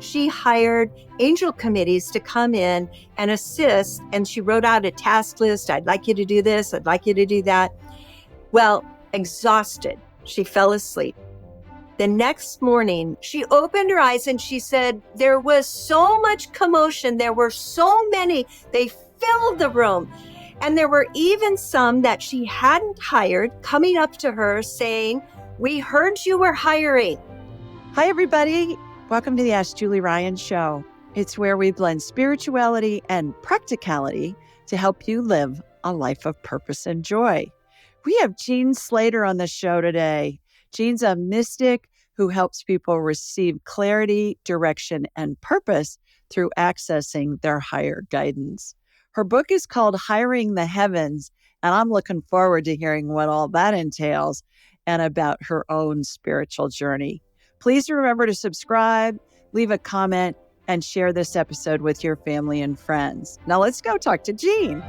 she hired angel committees to come in and assist. And she wrote out a task list. I'd like you to do this. I'd like you to do that. Well, exhausted, she fell asleep. The next morning, she opened her eyes and she said, there was so much commotion. There were so many. They filled the room. And there were even some that she hadn't hired coming up to her saying, we heard you were hiring. Hi, everybody. Welcome to the Ask Julie Ryan Show. It's where we blend spirituality and practicality to help you live a life of purpose and joy. We have Jean Slatter on the show today. Jean's a mystic who helps people receive clarity, direction, and purpose through accessing their higher guidance. Her book is called Hiring the Heavens, and I'm looking forward to hearing what all that entails and about her own spiritual journey. Please remember to subscribe, leave a comment, and share this episode with your family and friends. Now let's go talk to Jean.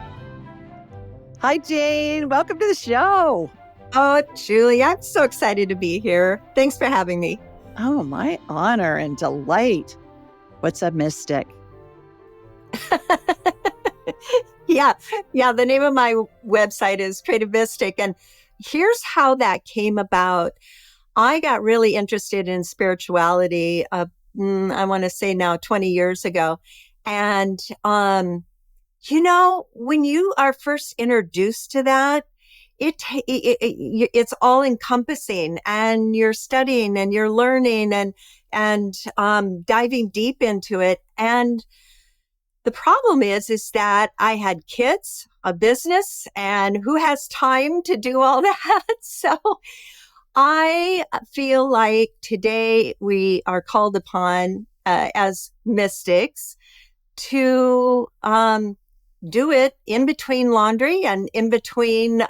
Hi, Jean. Welcome to the show. Oh, Julie, I'm so excited to be here. Thanks for having me. Oh, my honor and delight. What's a mystic? Yeah. The name of my website is Creative Mystic. And here's how that came about. I got really interested in spirituality, I want to say now 20 years ago. And, when you are first introduced to that, it's all encompassing, and you're studying and you're learning and diving deep into it. And the problem is that I had kids, a business, and who has time to do all that? So I feel like today we are called upon as mystics to do it in between laundry and in between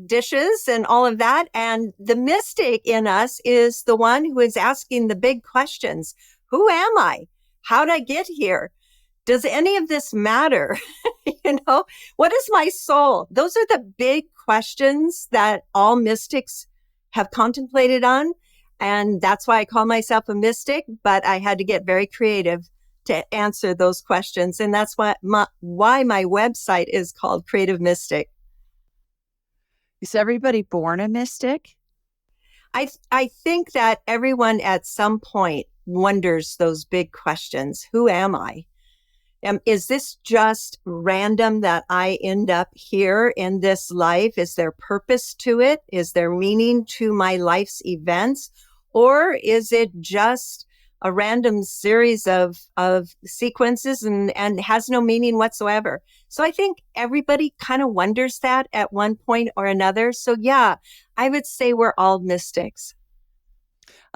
dishes and all of that. And the mystic in us is the one who is asking the big questions. Who am I? How'd I get here? Does any of this matter? What is my soul? Those are the big questions that all mystics have contemplated on. And that's why I call myself a mystic, but I had to get very creative to answer those questions. And that's why my website is called Creative Mystic. Is everybody born a mystic? I think that everyone at some point wonders those big questions. Who am I? Is this just random that I end up here in this life? Is there purpose to it? Is there meaning to my life's events? Or is it just a random series of sequences and has no meaning whatsoever? So I think everybody kind of wonders that at one point or another. So yeah, I would say we're all mystics.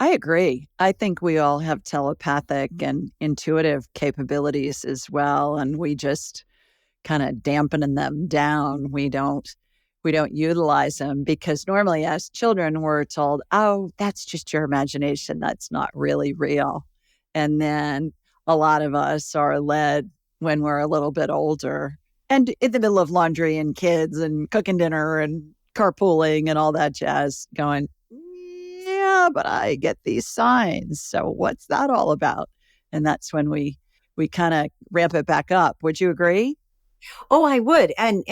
I agree. I think we all have telepathic and intuitive capabilities as well, and we just kind of dampen them down. We don't utilize them because normally as children we're told, oh, that's just your imagination. That's not really real. And then a lot of us are led when we're a little bit older and in the middle of laundry and kids and cooking dinner and carpooling and all that jazz going, yeah, but I get these signs. So what's that all about? And that's when we kind of ramp it back up. Would you agree? Oh, I would. And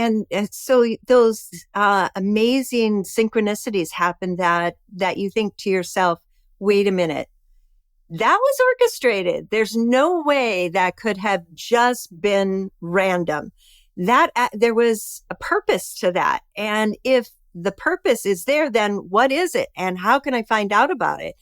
so those amazing synchronicities happen that you think to yourself, wait a minute, that was orchestrated. There's no way that could have just been random. That there was a purpose to that. And if the purpose is there, then what is it? And how can I find out about it?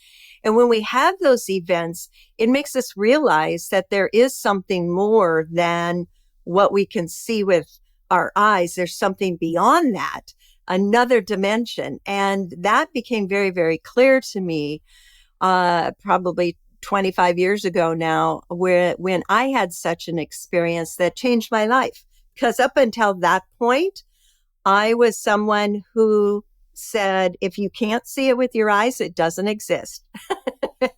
And when we have those events, it makes us realize that there is something more than what we can see with our eyes. There's something beyond that, another dimension. And that became very, very clear to me, probably 25 years ago now, when I had such an experience that changed my life. Because up until that point, I was someone who said, if you can't see it with your eyes, it doesn't exist.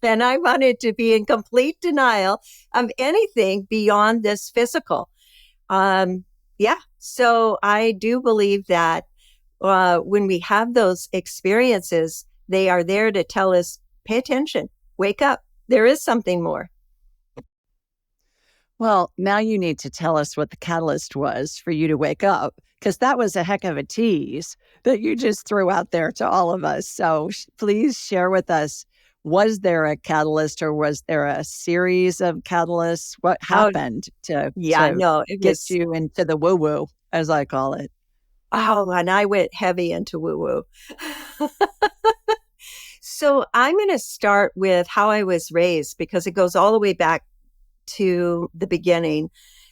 And I wanted to be in complete denial of anything beyond this physical. So I do believe that when we have those experiences, they are there to tell us, pay attention, wake up. There is something more. Well, now you need to tell us what the catalyst was for you to wake up, because that was a heck of a tease that you just threw out there to all of us. So please share with us, was there a catalyst or was there a series of catalysts? What Oh, happened to yeah, no, it get was, you into the woo-woo, as I call it? oh, and I went heavy into woo woo. So I'm going to start with how I was raised because it goes all the way back to the beginning.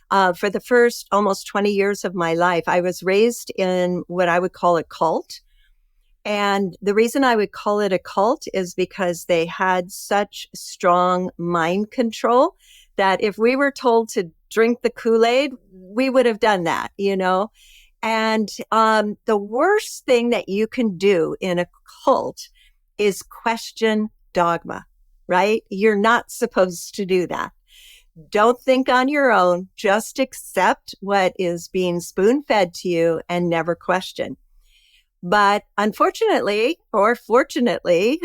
For the first almost 20 years of my life, I was raised in what I would call a cult. And the reason I would call it a cult is because they had such strong mind control that if we were told to drink the Kool-Aid, we would have done that, you know? And the worst thing that you can do in a cult is question dogma, right? You're not supposed to do that. Don't think on your own. Just accept what is being spoon fed to you and never question. But unfortunately, or fortunately,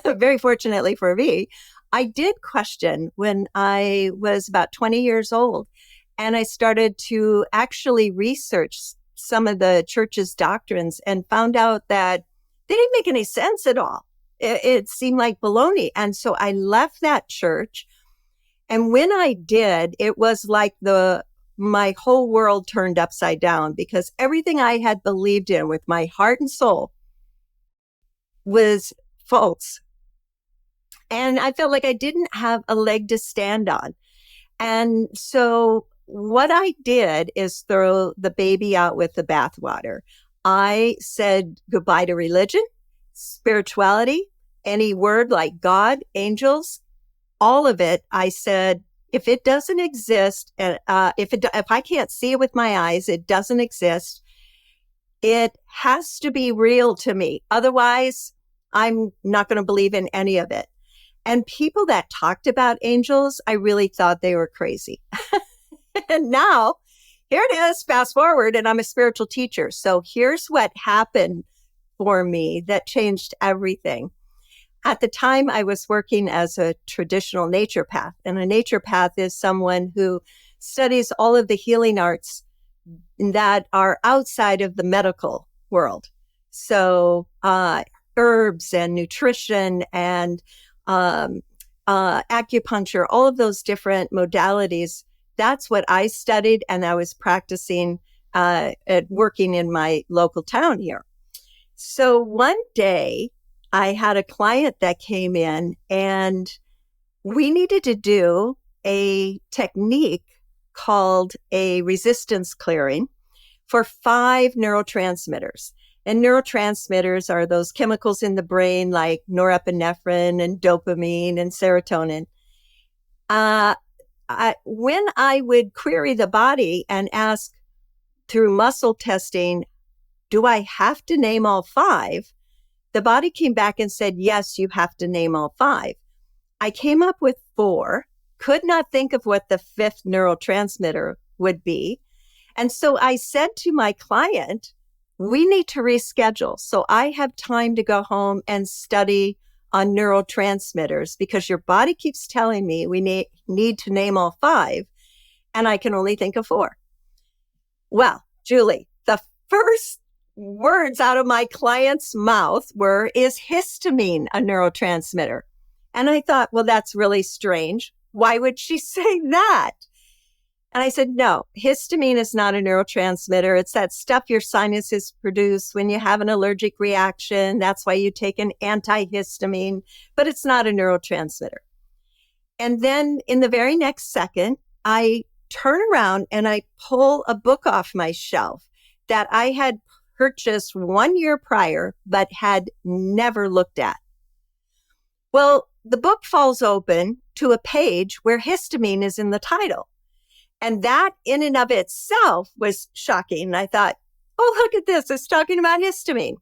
very fortunately for me, I did question when I was about 20 years old. And I started to actually research some of the church's doctrines and found out that they didn't make any sense at all. It seemed like baloney. And so I left that church. And when I did, it was like my whole world turned upside down because everything I had believed in with my heart and soul was false. And I felt like I didn't have a leg to stand on. And so what I did is throw the baby out with the bathwater. I said goodbye to religion, spirituality, any word like God, angels, all of it. I said, if it doesn't exist, and if I can't see it with my eyes, it doesn't exist. It has to be real to me. Otherwise, I'm not going to believe in any of it. And people that talked about angels, I really thought they were crazy. And now, here it is, fast forward, and I'm a spiritual teacher. So here's what happened for me that changed everything. At the time, I was working as a traditional naturopath, and a naturopath is someone who studies all of the healing arts that are outside of the medical world. So herbs and nutrition and acupuncture, all of those different modalities. That's what I studied, and I was practicing at working in my local town here. So one day, I had a client that came in and we needed to do a technique called a resistance clearing for 5 neurotransmitters. And neurotransmitters are those chemicals in the brain like norepinephrine and dopamine and serotonin. When I would query the body and ask through muscle testing, do I have to name all 5? The body came back and said, yes, you have to name all 5. I came up with 4, could not think of what the 5th neurotransmitter would be. And so I said to my client, we need to reschedule. So I have time to go home and study on neurotransmitters because your body keeps telling me we need to name all 5, and I can only think of 4. Well, Julie, the first words out of my client's mouth were, is histamine a neurotransmitter? And I thought, well, that's really strange. Why would she say that? And I said, no, histamine is not a neurotransmitter. It's that stuff your sinuses produce when you have an allergic reaction. That's why you take an antihistamine, but it's not a neurotransmitter. And then in the very next second, I turn around and I pull a book off my shelf that I had purchased 1 year prior, but had never looked at. Well, the book falls open to a page where histamine is in the title. And that in and of itself was shocking. And I thought, oh, look at this. It's talking about histamine.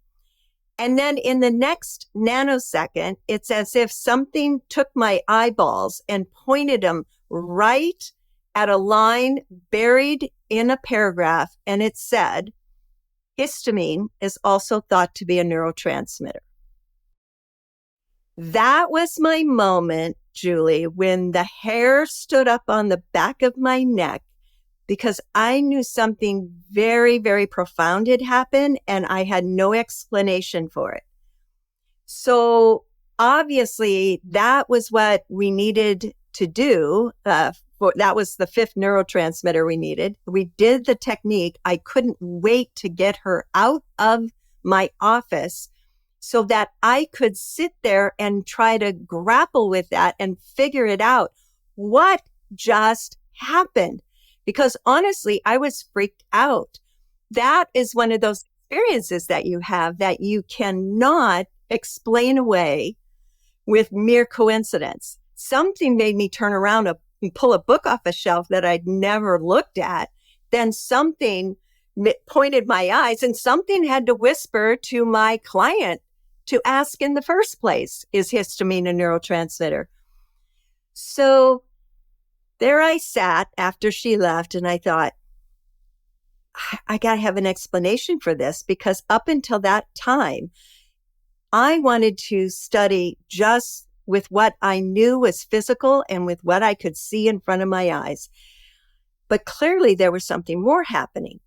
And then in the next nanosecond, it's as if something took my eyeballs and pointed them right at a line buried in a paragraph. And it said, histamine is also thought to be a neurotransmitter. That was my moment Julie, when the hair stood up on the back of my neck, because I knew something very, very profound had happened and I had no explanation for it. So obviously that was what we needed to do. That was the fifth neurotransmitter we needed. We did the technique. I couldn't wait to get her out of my office so that I could sit there and try to grapple with that and figure it out. What just happened? Because honestly, I was freaked out. That is one of those experiences that you have that you cannot explain away with mere coincidence. Something made me turn around and pull a book off a shelf that I'd never looked at. Then something pointed my eyes and something had to whisper to my client to ask in the first place, is histamine a neurotransmitter? So there I sat after she left and I thought, I got to have an explanation for this, because up until that time, I wanted to study just with what I knew was physical and with what I could see in front of my eyes. But clearly there was something more happening.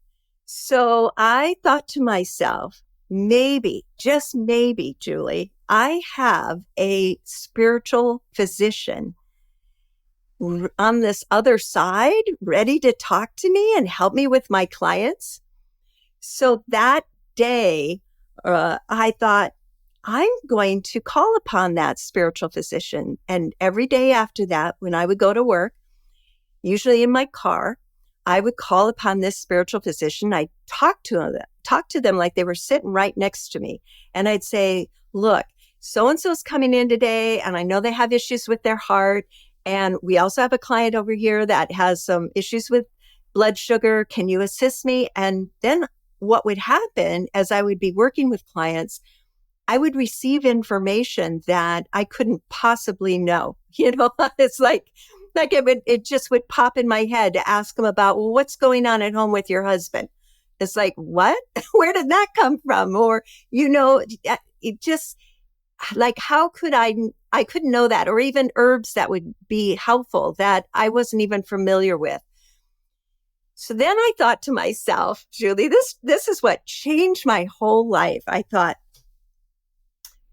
So I thought to myself, maybe, just maybe, Julie, I have a spiritual physician on this other side ready to talk to me and help me with my clients. So that day, I thought, I'm going to call upon that spiritual physician. And every day after that, when I would go to work, usually in my car, I would call upon this spiritual physician. I'd talk to them like they were sitting right next to me. And I'd say, look, so-and-so's coming in today, and I know they have issues with their heart. And we also have a client over here that has some issues with blood sugar. Can you assist me? And then what would happen as I would be working with clients, I would receive information that I couldn't possibly know. It's like it just would pop in my head to ask them about, well, what's going on at home with your husband? It's like, what? Where did that come from? Or, it just like, how could I couldn't know that, or even herbs that would be helpful that I wasn't even familiar with. So then I thought to myself, Julie, this is what changed my whole life. I thought,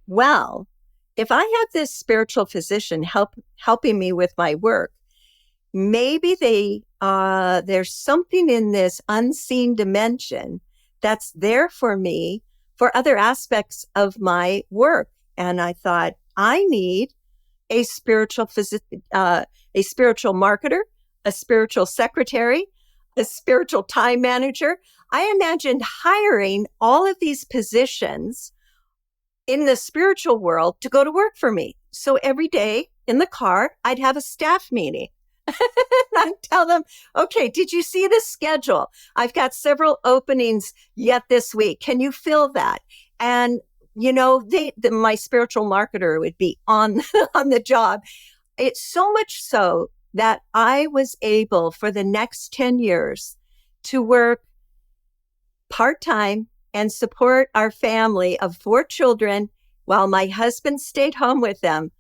well, if I have this spiritual physician helping me with my work, maybe there's something in this unseen dimension that's there for me for other aspects of my work. And I thought, I need a spiritual marketer, a spiritual secretary, a spiritual time manager. I imagined hiring all of these positions in the spiritual world to go to work for me. So every day in the car, I'd have a staff meeting. I'd tell them, okay, did you see the schedule? I've got several openings yet this week. Can you fill that? And my spiritual marketer would be on the job. It's so much so that I was able for the next 10 years to work part-time and support our family of 4 children while my husband stayed home with them.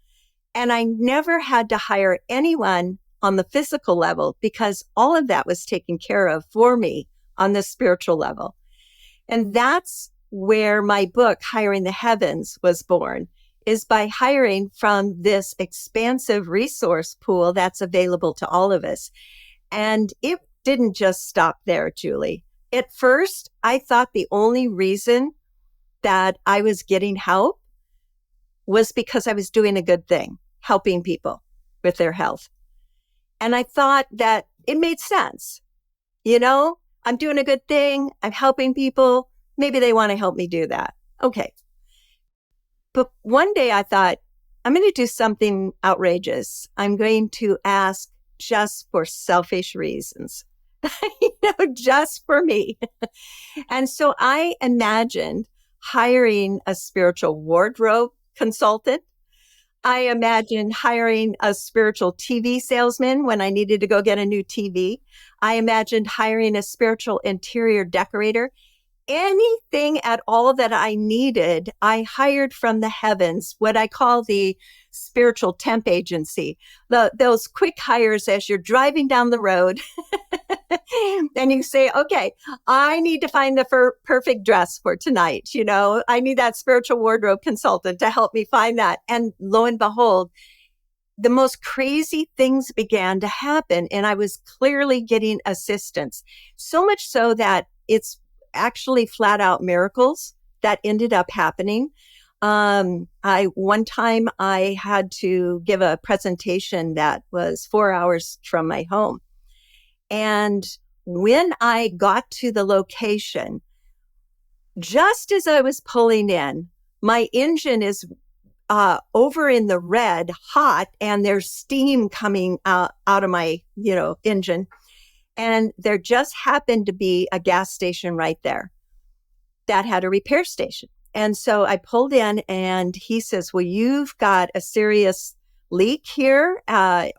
And I never had to hire anyone on the physical level because all of that was taken care of for me on the spiritual level. And that's where my book, Hiring the Heavens, was born, is by hiring from this expansive resource pool that's available to all of us. And it didn't just stop there, Julie. At first, I thought the only reason that I was getting help was because I was doing a good thing, helping people with their health. And I thought that it made sense. I'm doing a good thing. I'm helping people. Maybe they want to help me do that. Okay. But one day I thought, I'm going to do something outrageous. I'm going to ask just for selfish reasons, just for me. And so I imagined hiring a spiritual wardrobe consultant. I imagined hiring a spiritual TV salesman when I needed to go get a new TV. I imagined hiring a spiritual interior decorator. anything at all that I needed, I hired from the heavens, what I call the spiritual temp agency. Those quick hires as you're driving down the road. And you say, okay, I need to find the perfect dress for tonight. I need that spiritual wardrobe consultant to help me find that. And lo and behold, the most crazy things began to happen. And I was clearly getting assistance. So much so that it's actually flat out miracles that ended up happening. One time I had to give a presentation that was 4 hours from my home. And when I got to the location, just as I was pulling in, my engine is over in the red, hot, and there's steam coming out of my, engine. And there just happened to be a gas station right there that had a repair station. And so I pulled in and he says, well, you've got a serious leak here,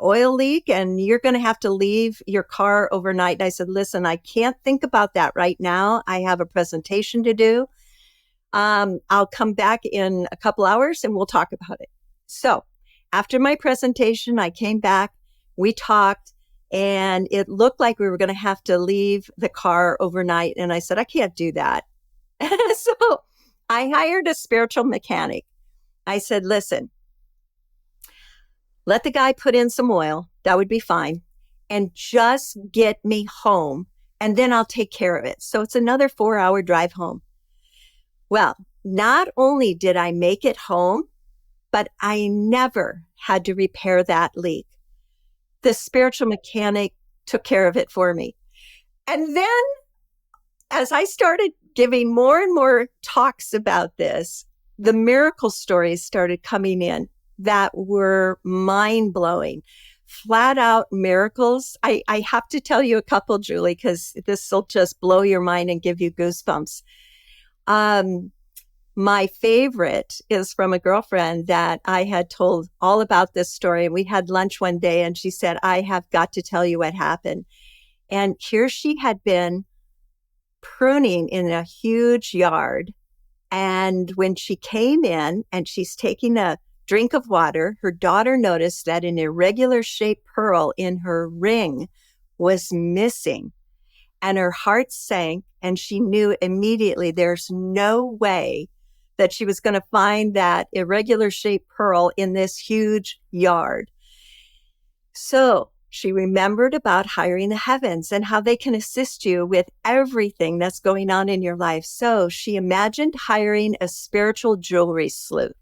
oil leak, and you're going to have to leave your car overnight. And I said, listen, I can't think about that right now. I have a presentation to do. I'll come back in a couple hours and we'll talk about it. So after my presentation, I came back, we talked, and it looked like we were going to have to leave the car overnight. And I said, I can't do that. So I hired a spiritual mechanic. I said, listen, let the guy put in some oil. That would be fine. And just get me home. And then I'll take care of it. So it's another 4-hour drive home. Well, not only did I make it home, but I never had to repair that leak. The spiritual mechanic took care of it for me. And then as I started giving more and more talks about this, the miracle stories started coming in that were mind-blowing, flat out miracles. I have to tell you a couple, Julie, because this will just blow your mind and give you goosebumps. My favorite is from a girlfriend that I had told all about this story. And we had lunch one day and she said, I have got to tell you what happened. And here she had been pruning in a huge yard. And when she came in and she's taking a drink of water, her daughter noticed that an irregular shaped pearl in her ring was missing. And her heart sank and she knew immediately there's no way that she was going to find that irregular shaped pearl in this huge yard. So she remembered about hiring the heavens and how they can assist you with everything that's going on in your life. So she imagined hiring a spiritual jewelry sleuth.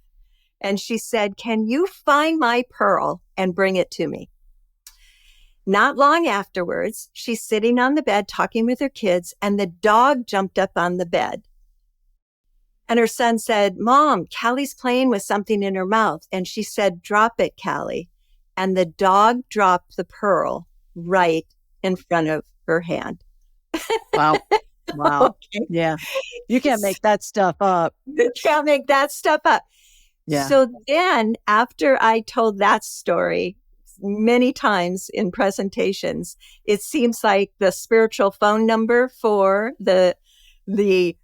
And she said, can you find my pearl and bring it to me? Not long afterwards, she's sitting on the bed talking with her kids, and the dog jumped up on the bed. And her son said, Mom, Callie's playing with something in her mouth. And she said, drop it, Callie. And the dog dropped the pearl right in front of her hand. Wow. Wow. Okay. Yeah. You can't make that stuff up. You can't make that stuff up. Yeah. So then after I told that story many times in presentations, it seems like the spiritual phone number for the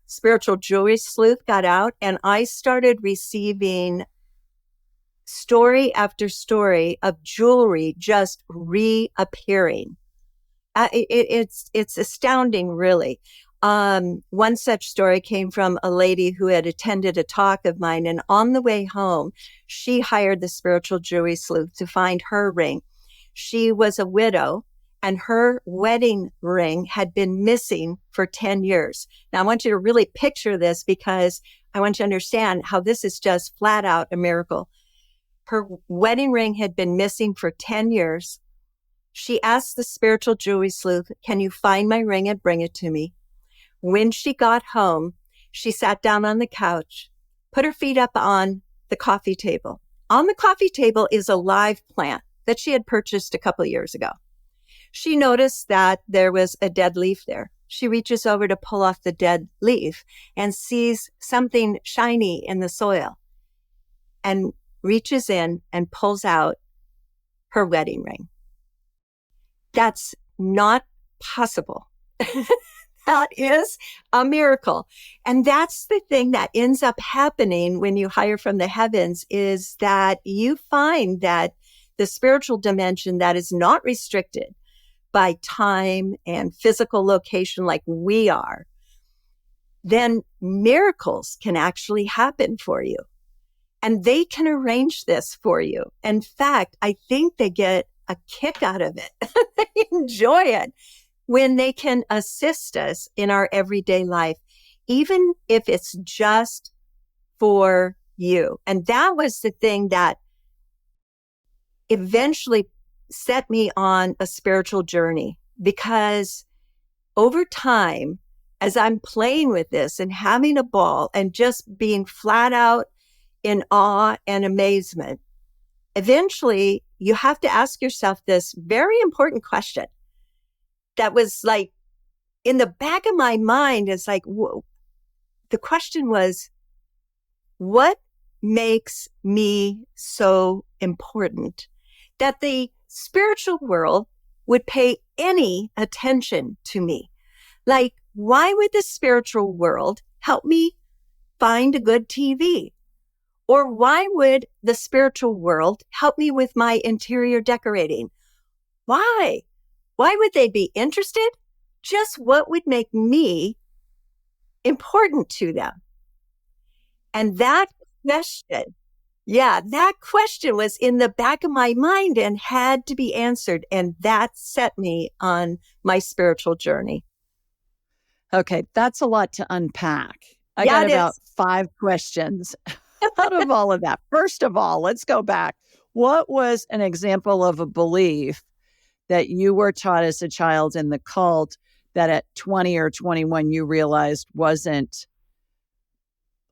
spiritual jewelry sleuth got out, and I started receiving story after story of jewelry just reappearing. It's astounding, really. One such story came from a lady who had attended a talk of mine, and on the way home, she hired the spiritual jewelry sleuth to find her ring. She was a widow, and her wedding ring had been missing for 10 years. Now, I want you to really picture this because I want you to understand how this is just flat out a miracle. Her wedding ring had been missing for 10 years. She asked the spiritual jewelry sleuth, can you find my ring and bring it to me? When she got home, she sat down on the couch, put her feet up on the coffee table. On the coffee table is a live plant that she had purchased a couple of years ago. She noticed that there was a dead leaf there. She reaches over to pull off the dead leaf and sees something shiny in the soil and reaches in and pulls out her wedding ring. That's not possible. That is a miracle. And that's the thing that ends up happening when you hire from the heavens, is that you find that the spiritual dimension that is not restricted by time and physical location like we are, then miracles can actually happen for you. And they can arrange this for you. In fact, I think they get a kick out of it. They enjoy it when they can assist us in our everyday life, even if it's just for you. And that was the thing that eventually set me on a spiritual journey, because over time, as I'm playing with this and having a ball and just being flat out in awe and amazement, eventually you have to ask yourself this very important question that was like in the back of my mind. Is like, the question was, what makes me so important that the spiritual world would pay any attention to me? Like, why would the spiritual world help me find a good TV? Or why would the spiritual world help me with my interior decorating? Why? Why would they be interested? Just what would make me important to them? And that question, that question was in the back of my mind and had to be answered. And that set me on my spiritual journey. Okay, that's a lot to unpack. I Yeah, got it about is. 5 questions out of all of that. First of all, let's go back. What was an example of a belief that you were taught as a child in the cult that at 20 or 21 you realized wasn't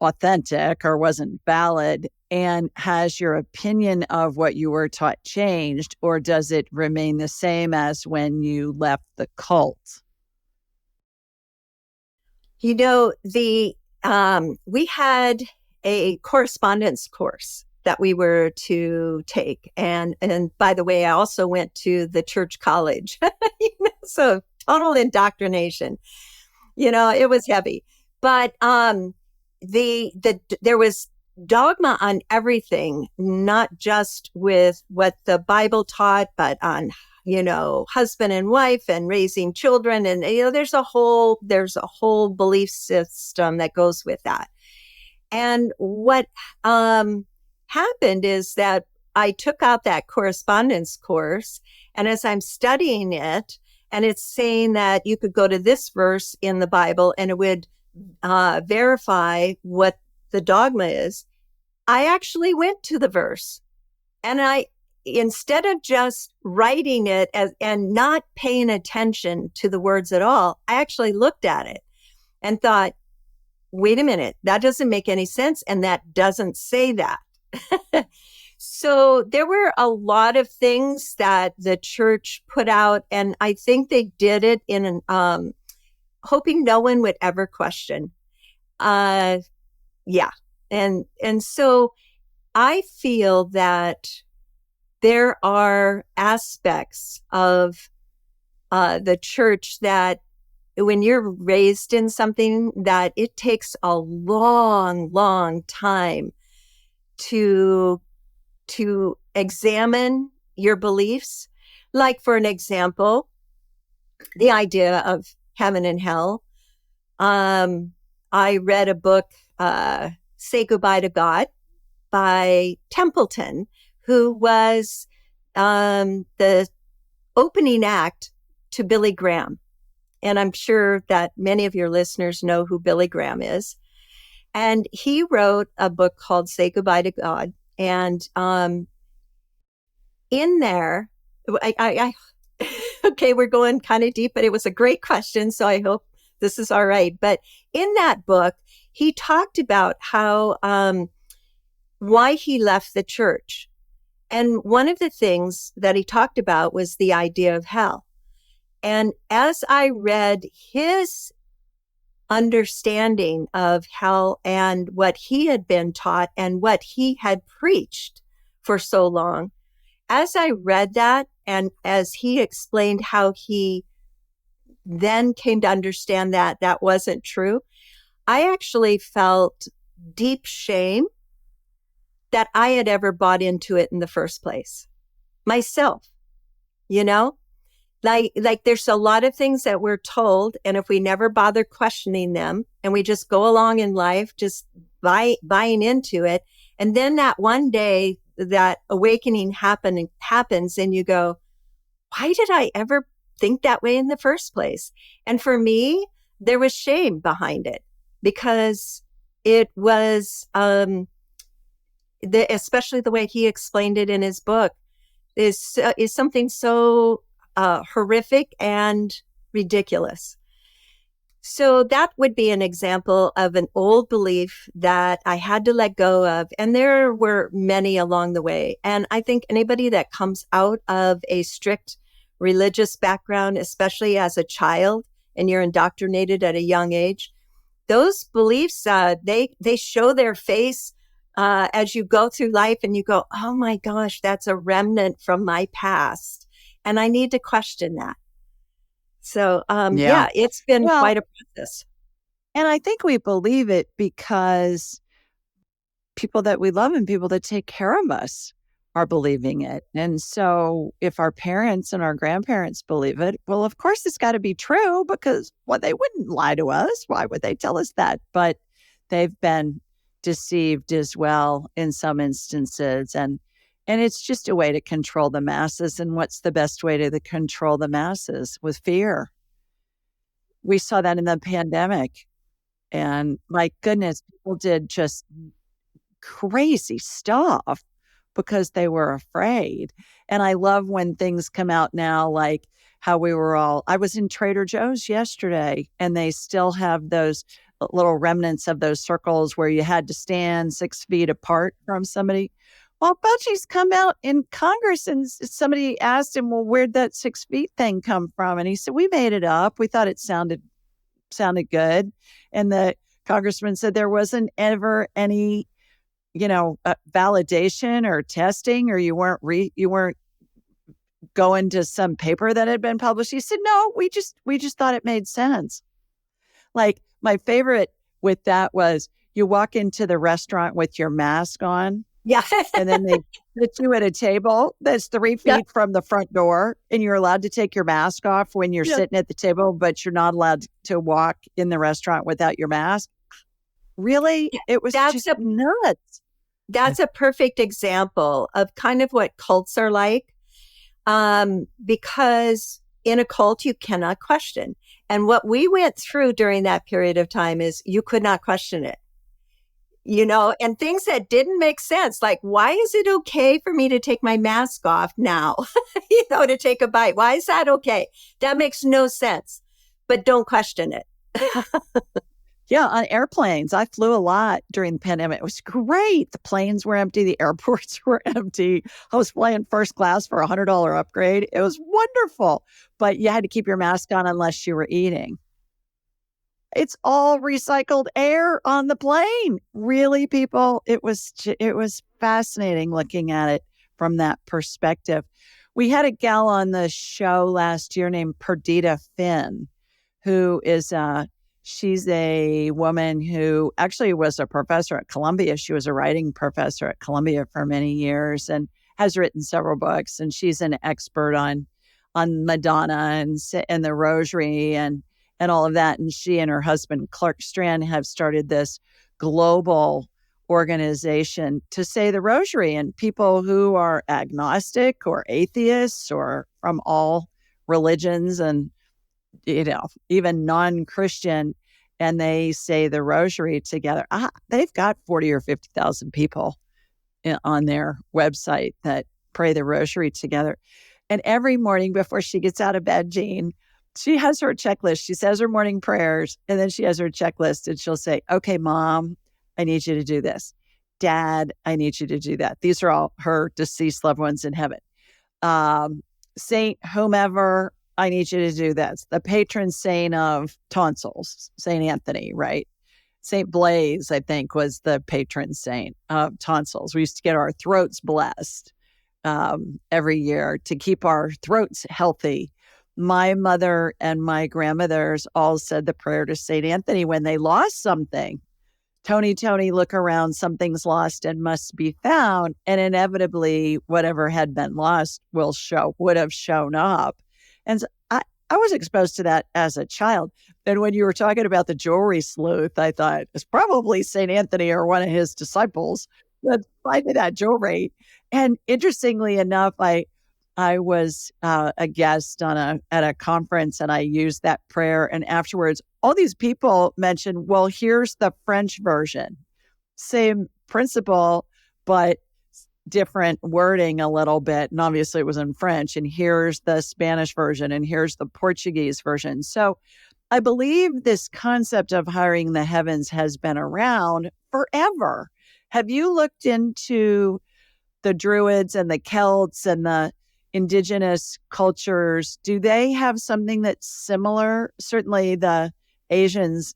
authentic or wasn't valid? And has your opinion of what you were taught changed, or does it remain the same as when you left the cult? You know, we had a correspondence course that we were to take. And by the way, I also went to the church college. So total indoctrination. It was heavy. But there was dogma on everything, not just with what the Bible taught, but on husband and wife and raising children. And, there's a whole belief system that goes with that. And what happened is that I took out that correspondence course, and as I'm studying it, and it's saying that you could go to this verse in the Bible and it would verify what the dogma is, I actually went to the verse, and instead of just writing it and not paying attention to the words at all, I actually looked at it and thought, wait a minute, that doesn't make any sense. And that doesn't say that. So there were a lot of things that the church put out, and I think they did it in hoping no one would ever question. And so I feel that there are aspects of the church that when you're raised in something, that it takes a long, long time to examine your beliefs. Like, for an example, the idea of heaven and hell. I read a book, Say Goodbye to God, by Templeton, who was the opening act to Billy Graham. And I'm sure that many of your listeners know who Billy Graham is. And he wrote a book called Say Goodbye to God. And in there, okay, we're going kind of deep, but it was a great question. So I hope this is all right. But in that book, he talked about how, why he left the church. And one of the things that he talked about was the idea of hell. And as I read his understanding of hell and what he had been taught and what he had preached for so long, as I read that and as he explained how he then came to understand that that wasn't true, I actually felt deep shame that I had ever bought into it in the first place myself, you know? Like there's a lot of things that we're told, and if we never bother questioning them and we just go along in life, just buying into it. And then that one day that awakening happens and you go, why did I ever think that way in the first place? And for me, there was shame behind it because it was, especially the way he explained it in his book is something so horrific and ridiculous. So that would be an example of an old belief that I had to let go of. And there were many along the way. And I think anybody that comes out of a strict religious background, especially as a child, and you're indoctrinated at a young age, those beliefs, they show their face as you go through life and you go, oh my gosh, that's a remnant from my past. And I need to question that. So, yeah, it's been quite a process. And I think we believe it because people that we love and people that take care of us are believing it. And so if our parents and our grandparents believe it, well, of course it's got to be true because they wouldn't lie to us. Why would they tell us that? But they've been deceived as well in some instances. And it's just a way to control the masses. And what's the best way to control the masses? With fear. We saw that in the pandemic. And my goodness, people did just crazy stuff because they were afraid. And I love when things come out now, like how I was in Trader Joe's yesterday, and they still have those little remnants of those circles where you had to stand 6 feet apart from somebody. Well, Fauci's come out in Congress and somebody asked him, well, where'd that 6 feet thing come from? And he said, we made it up. We thought it sounded good. And the congressman said there wasn't ever any, validation or testing, or you weren't going to some paper that had been published. He said, no, we just thought it made sense. Like my favorite with that was you walk into the restaurant with your mask on. Yeah. And then they put you at a table that's 3 feet from the front door, and you're allowed to take your mask off when you're sitting at the table, but you're not allowed to walk in the restaurant without your mask. Really? It was just nuts. That's a perfect example of kind of what cults are like. Because in a cult, you cannot question. And what we went through during that period of time is you could not question it. And things that didn't make sense, like, why is it okay for me to take my mask off now, to take a bite? Why is that okay? That makes no sense, but don't question it. Yeah, on airplanes. I flew a lot during the pandemic. It was great. The planes were empty. The airports were empty. I was flying first class for $100 upgrade. It was wonderful, but you had to keep your mask on unless you were eating. It's all recycled air on the plane. Really, people? It was fascinating looking at it from that perspective. We had a gal on the show last year named Perdita Finn, who is she's a woman who actually was a professor at Columbia. She was a writing professor at Columbia for many years and has written several books. And she's an expert on Madonna and the Rosary and all of that. And she and her husband, Clark Strand, have started this global organization to say the Rosary, and people who are agnostic or atheists or from all religions and, even non-Christian, and they say the Rosary together. They've got 40 or 50,000 people on their website that pray the Rosary together. And every morning before she gets out of bed, Jean, she has her checklist. She says her morning prayers, and then she has her checklist, and she'll say, okay, Mom, I need you to do this. Dad, I need you to do that. These are all her deceased loved ones in heaven. Saint whomever, I need you to do this. The patron saint of tonsils, Saint Anthony, right? Saint Blaise, I think, was the patron saint of tonsils. We used to get our throats blessed every year to keep our throats healthy. my mother and my grandmothers all said the prayer to St. Anthony when they lost something. Tony, Tony, look around, something's lost and must be found. And inevitably, whatever had been lost would have shown up. And so I was exposed to that as a child. And when you were talking about the jewelry sleuth, I thought it's probably St. Anthony or one of his disciples that's finding that jewelry. And interestingly enough, I was a guest at a conference, and I used that prayer. And afterwards, all these people mentioned, well, here's the French version. Same principle, but different wording a little bit. And obviously it was in French. And here's the Spanish version, and here's the Portuguese version. So I believe this concept of hiring the heavens has been around forever. Have you looked into the Druids and the Celts and the indigenous cultures? Do they have something that's similar? Certainly the Asians,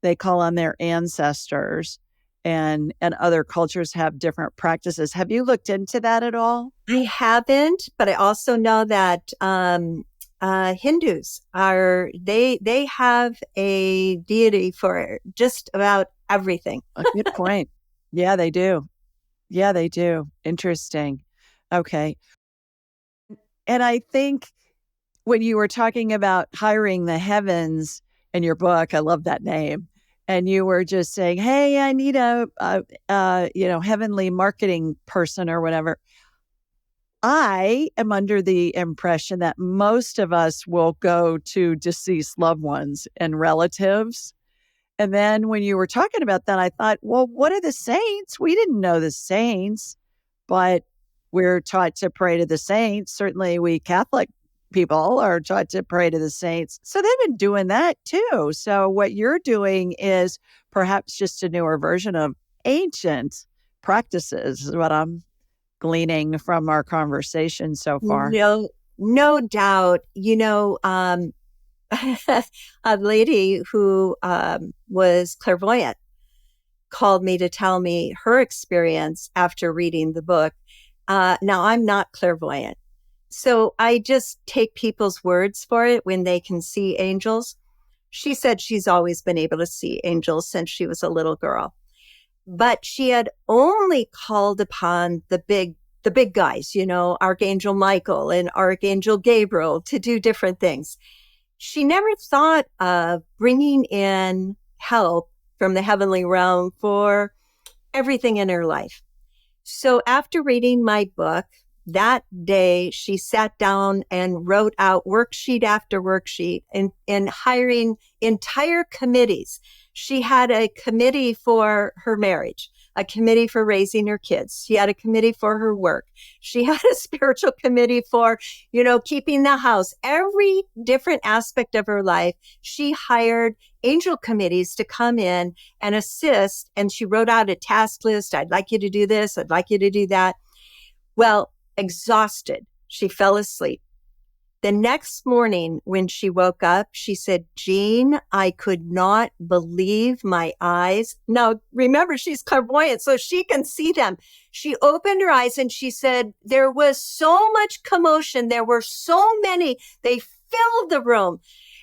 they call on their ancestors, and other cultures have different practices. Have you looked into that at all? I haven't, but I also know that Hindus they have a deity for just about everything. A good point. Yeah, they do. Yeah, they do. Interesting. Okay. And I think when you were talking about hiring the heavens in your book, I love that name. And you were just saying, hey, I need a heavenly marketing person or whatever. I am under the impression that most of us will go to deceased loved ones and relatives. And then when you were talking about that, I thought, well, what are the saints? We didn't know the saints, but we're taught to pray to the saints. Certainly we Catholic people are taught to pray to the saints. So they've been doing that too. So what you're doing is perhaps just a newer version of ancient practices, is what I'm gleaning from our conversation so far. No doubt. A lady who was clairvoyant called me to tell me her experience after reading the book. Now, I'm not clairvoyant, so I just take people's words for it when they can see angels. She said she's always been able to see angels since she was a little girl, but she had only called upon the big guys, Archangel Michael and Archangel Gabriel, to do different things. She never thought of bringing in help from the heavenly realm for everything in her life. So after reading my book, that day she sat down and wrote out worksheet after worksheet and hiring entire committees. She had a committee for her marriage, a committee for raising her kids. She had a committee for her work. She had a spiritual committee for, keeping the house. Every different aspect of her life, she hired angel committees to come in and assist. And she wrote out a task list. I'd like you to do this. I'd like you to do that. Well, exhausted, she fell asleep. The next morning when she woke up, she said, Jean, I could not believe my eyes. Now, remember, she's clairvoyant, so she can see them. She opened her eyes and she said, there was so much commotion. There were so many. They filled the room.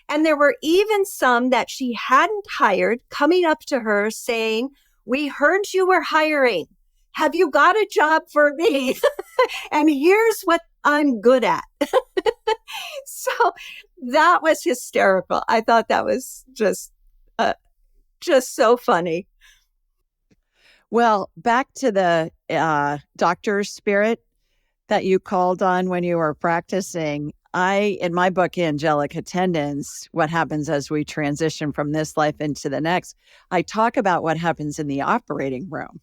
And there were even some that she hadn't hired coming up to her saying, we heard you were hiring. Have you got a job for me? And here's what I'm good at. So that was hysterical. I thought that was just so funny. Well, back to the doctor spirit that you called on when you were practicing. In my book, Angelic Attendants, What Happens as We Transition from This Life into the Next, I talk about what happens in the operating room.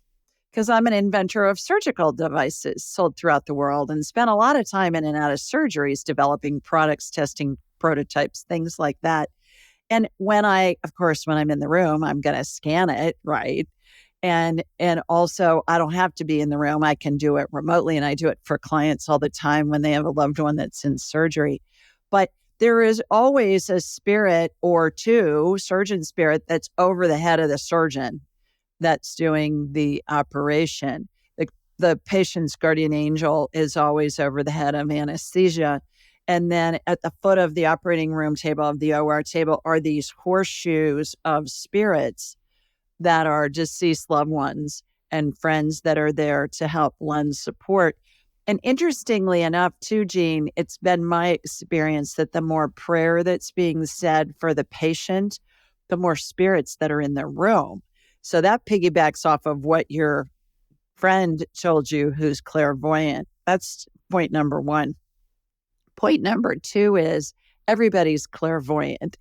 Because I'm an inventor of surgical devices sold throughout the world and spent a lot of time in and out of surgeries, developing products, testing prototypes, things like that. And when I'm in the room, I'm going to scan it, right? And also, I don't have to be in the room. I can do it remotely, and I do it for clients all the time when they have a loved one that's in surgery. But there is always a spirit or two, surgeon spirit, that's over the head of the surgeon that's doing the operation. The patient's guardian angel is always over the head of anesthesia. And then at the foot of the operating room table, of the OR table, are these horseshoes of spirits that are deceased loved ones and friends that are there to help lend support. And interestingly enough, too, Jean, it's been my experience that the more prayer that's being said for the patient, the more spirits that are in the room. So that piggybacks off of what your friend told you who's clairvoyant. That's point number one. Point number two is everybody's clairvoyant.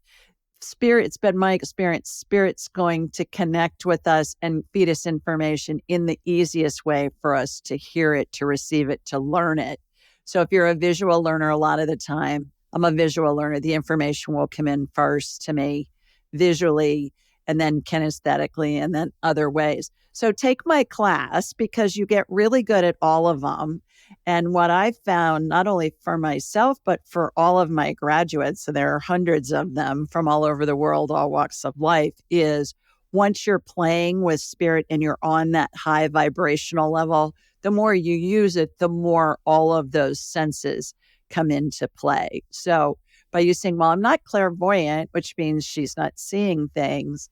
It's been my experience, spirit's going to connect with us and feed us information in the easiest way for us to hear it, to receive it, to learn it. So if you're a visual learner, a lot of the time, I'm a visual learner, the information will come in first to me visually and then kinesthetically and then other ways. So take my class because you get really good at all of them. And what I found, not only for myself, but for all of my graduates, so there are hundreds of them from all over the world, all walks of life, is once you're playing with spirit and you're on that high vibrational level, the more you use it, the more all of those senses come into play. So by you saying, well, I'm not clairvoyant, which means she's not seeing things.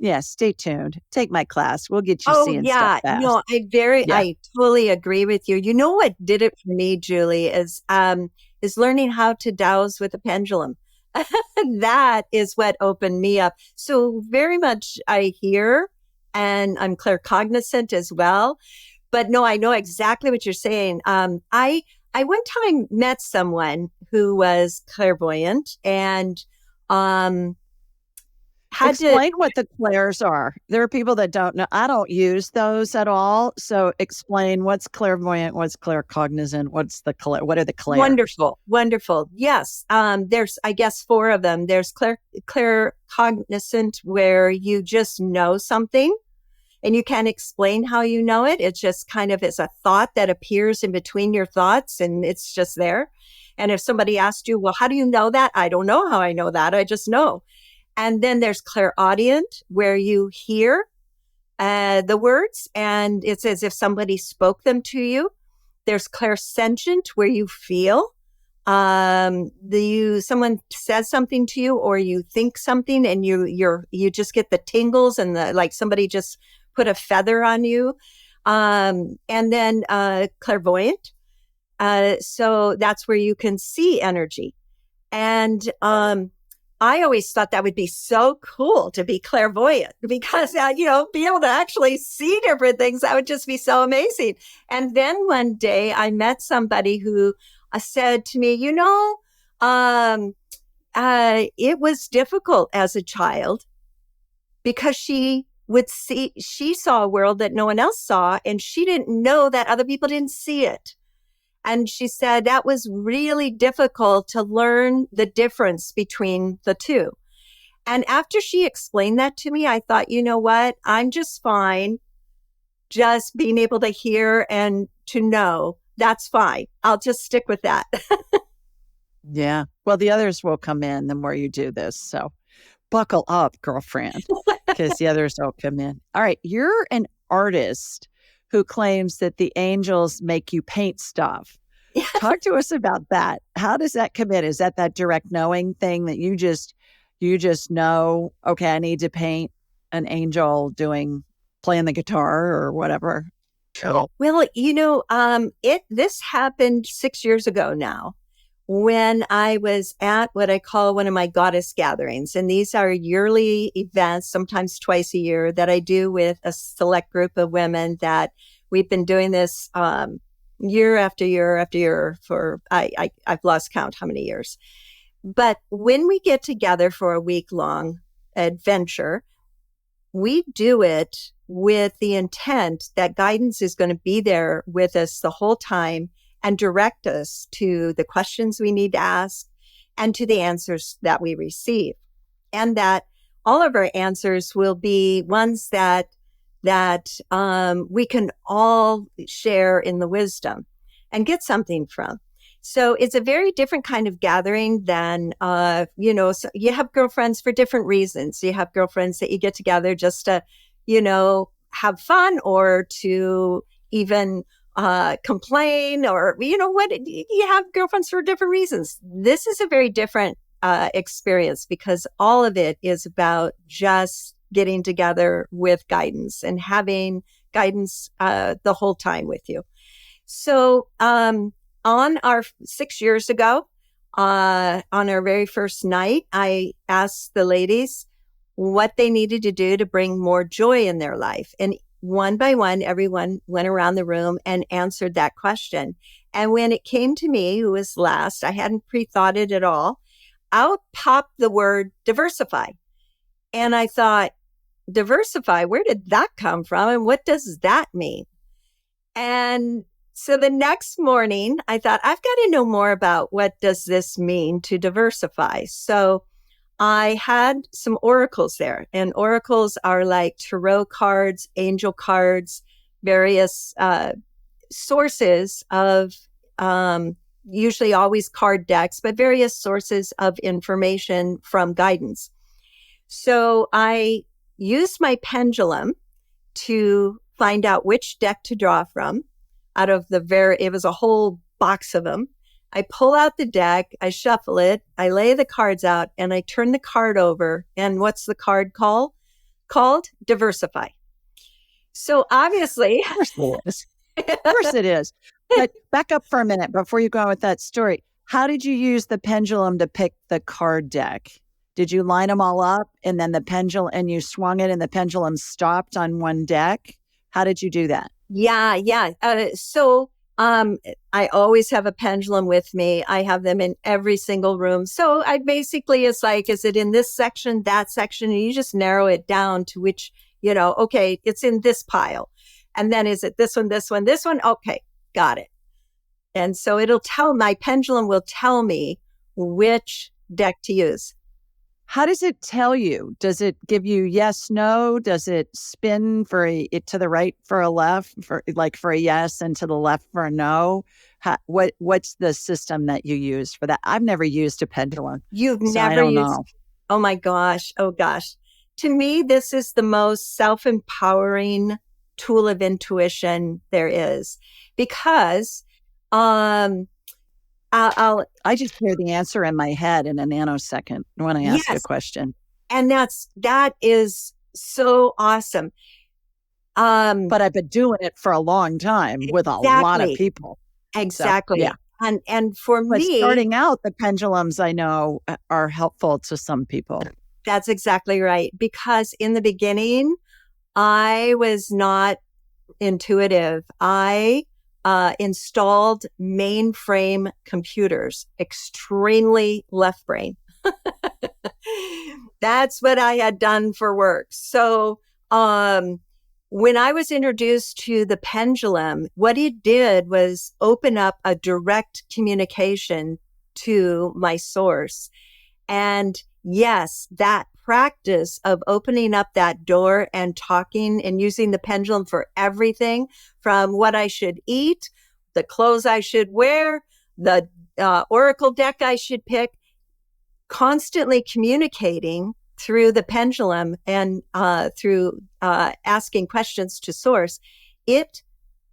Yeah, stay tuned. Take my class. We'll get you seeing stuff fast. No, I totally agree with you. You know what did it for me, Julie, is learning how to dowse with a pendulum. That is what opened me up. So very much I hear, and I'm claircognizant as well. But no, I know exactly what you're saying. I one time met someone who was clairvoyant and explain what the clairs are. There are people that don't know. I don't use those at all. So explain what's clairvoyant, what's claircognizant, what are the clairs? Wonderful. Yes. There's, I guess, four of them. There's claircognizant, where you just know something and you can't explain how you know it. It's just kind of, it's a thought that appears in between your thoughts and it's just there. And if somebody asked you, well, how do you know that? I don't know how I know that. I just know. And then there's clairaudient, where you hear the words and it's as if somebody spoke them to you. There's clairsentient, where you feel someone says something to you, or you think something and you just get the tingles and like somebody just put a feather on you. And then clairvoyant. So that's where you can see energy. And I always thought that would be so cool to be clairvoyant because, be able to actually see different things. That would just be so amazing. And then one day I met somebody who said to me, it was difficult as a child because she saw a world that no one else saw, and she didn't know that other people didn't see it. And she said that was really difficult to learn the difference between the two. And after she explained that to me, I thought, you know what? I'm just fine. Just being able to hear and to know, that's fine. I'll just stick with that. Yeah. Well, the others will come in the more you do this. So buckle up, girlfriend, because the others will come in. All right. You're an artist who claims that the angels make you paint stuff. Talk to us about that. How does that come in? Is that direct knowing thing that you just know, okay, I need to paint an angel playing the guitar or whatever? Well, this happened 6 years ago now, when I was at what I call one of my goddess gatherings. And these are yearly events, sometimes twice a year, that I do with a select group of women that we've been doing this year after year after year for, I've lost count how many years. But when we get together for a week-long adventure, we do it with the intent that guidance is going to be there with us the whole time and direct us to the questions we need to ask and to the answers that we receive. And that all of our answers will be ones that we can all share in the wisdom and get something from. So it's a very different kind of gathering than, so you have girlfriends for different reasons. You have girlfriends that you get together just to, have fun, or to even complain, or, what, you have girlfriends for different reasons. This is a very different experience, because all of it is about just getting together with guidance and having guidance the whole time with you. So on our 6 years ago, on our very first night, I asked the ladies what they needed to do to bring more joy in their life. And one by one, everyone went around the room and answered that question. And when it came to me, who was last, I hadn't pre-thought it at all, out popped the word diversify. And I thought, diversify, where did that come from? And what does that mean? And so the next morning, I thought, I've got to know more about what does this mean to diversify. So I had some oracles there, and oracles are like tarot cards, angel cards, various sources of, usually always card decks, but various sources of information from guidance. So I used my pendulum to find out which deck to draw from out of it was a whole box of them. I pull out the deck, I shuffle it, I lay the cards out, and I turn the card over. And what's the card called? Called Diversify. So obviously. Of course it is. Of course it is. But back up for a minute before you go on with that story. How did you use the pendulum to pick the card deck? Did you line them all up and then and you swung it and the pendulum stopped on one deck? How did you do that? Yeah. So I always have a pendulum with me. I have them in every single room. So I basically, it's like, is it in this section, that section? And you just narrow it down to which, okay, it's in this pile. And then is it this one, this one, this one? Okay, got it. And so my pendulum will tell me which deck to use. How does it tell you? Does it give you yes, no? Does it spin to the right for a left, for a yes, and to the left for a no? What's the system that you use for that? I've never used a pendulum. You've never used? Know. Oh my gosh. Oh gosh. To me, this is the most self-empowering tool of intuition there is, because I just hear the answer in my head in a nanosecond when I ask a question. And that is so awesome. But I've been doing it for a long time with a lot of people. Exactly. So, yeah. And for me, starting out, the pendulums I know are helpful to some people. That's exactly right. Because in the beginning, I was not intuitive. I installed mainframe computers, extremely left brain. That's what I had done for work. So when I was introduced to the pendulum, what it did was open up a direct communication to my source. And yes, that practice of opening up that door and talking and using the pendulum for everything from what I should eat, the clothes I should wear, the oracle deck I should pick, constantly communicating through the pendulum and through asking questions to source, it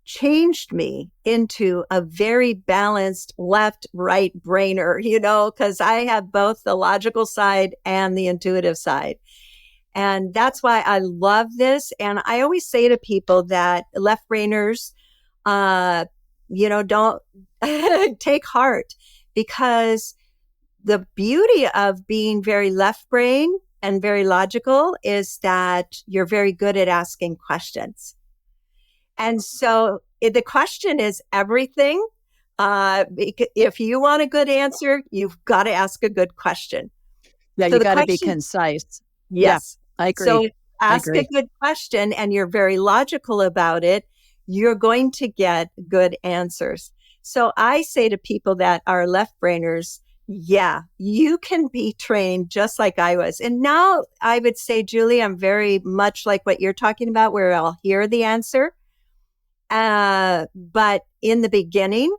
changed me into a very balanced left-right brainer, because I have both the logical side and the intuitive side. And that's why I love this. And I always say to people that left brainers, don't take heart, because the beauty of being very left brain and very logical is that you're very good at asking questions. And so the question is everything. If you want a good answer, you've got to ask a good question. Yeah, you got to be concise. Yes. Yeah, I agree. So ask a good question and you're very logical about it, you're going to get good answers. So I say to people that are left brainers, yeah, you can be trained just like I was. And now I would say, Julie, I'm very much like what you're talking about, where I'll hear the answer. But in the beginning,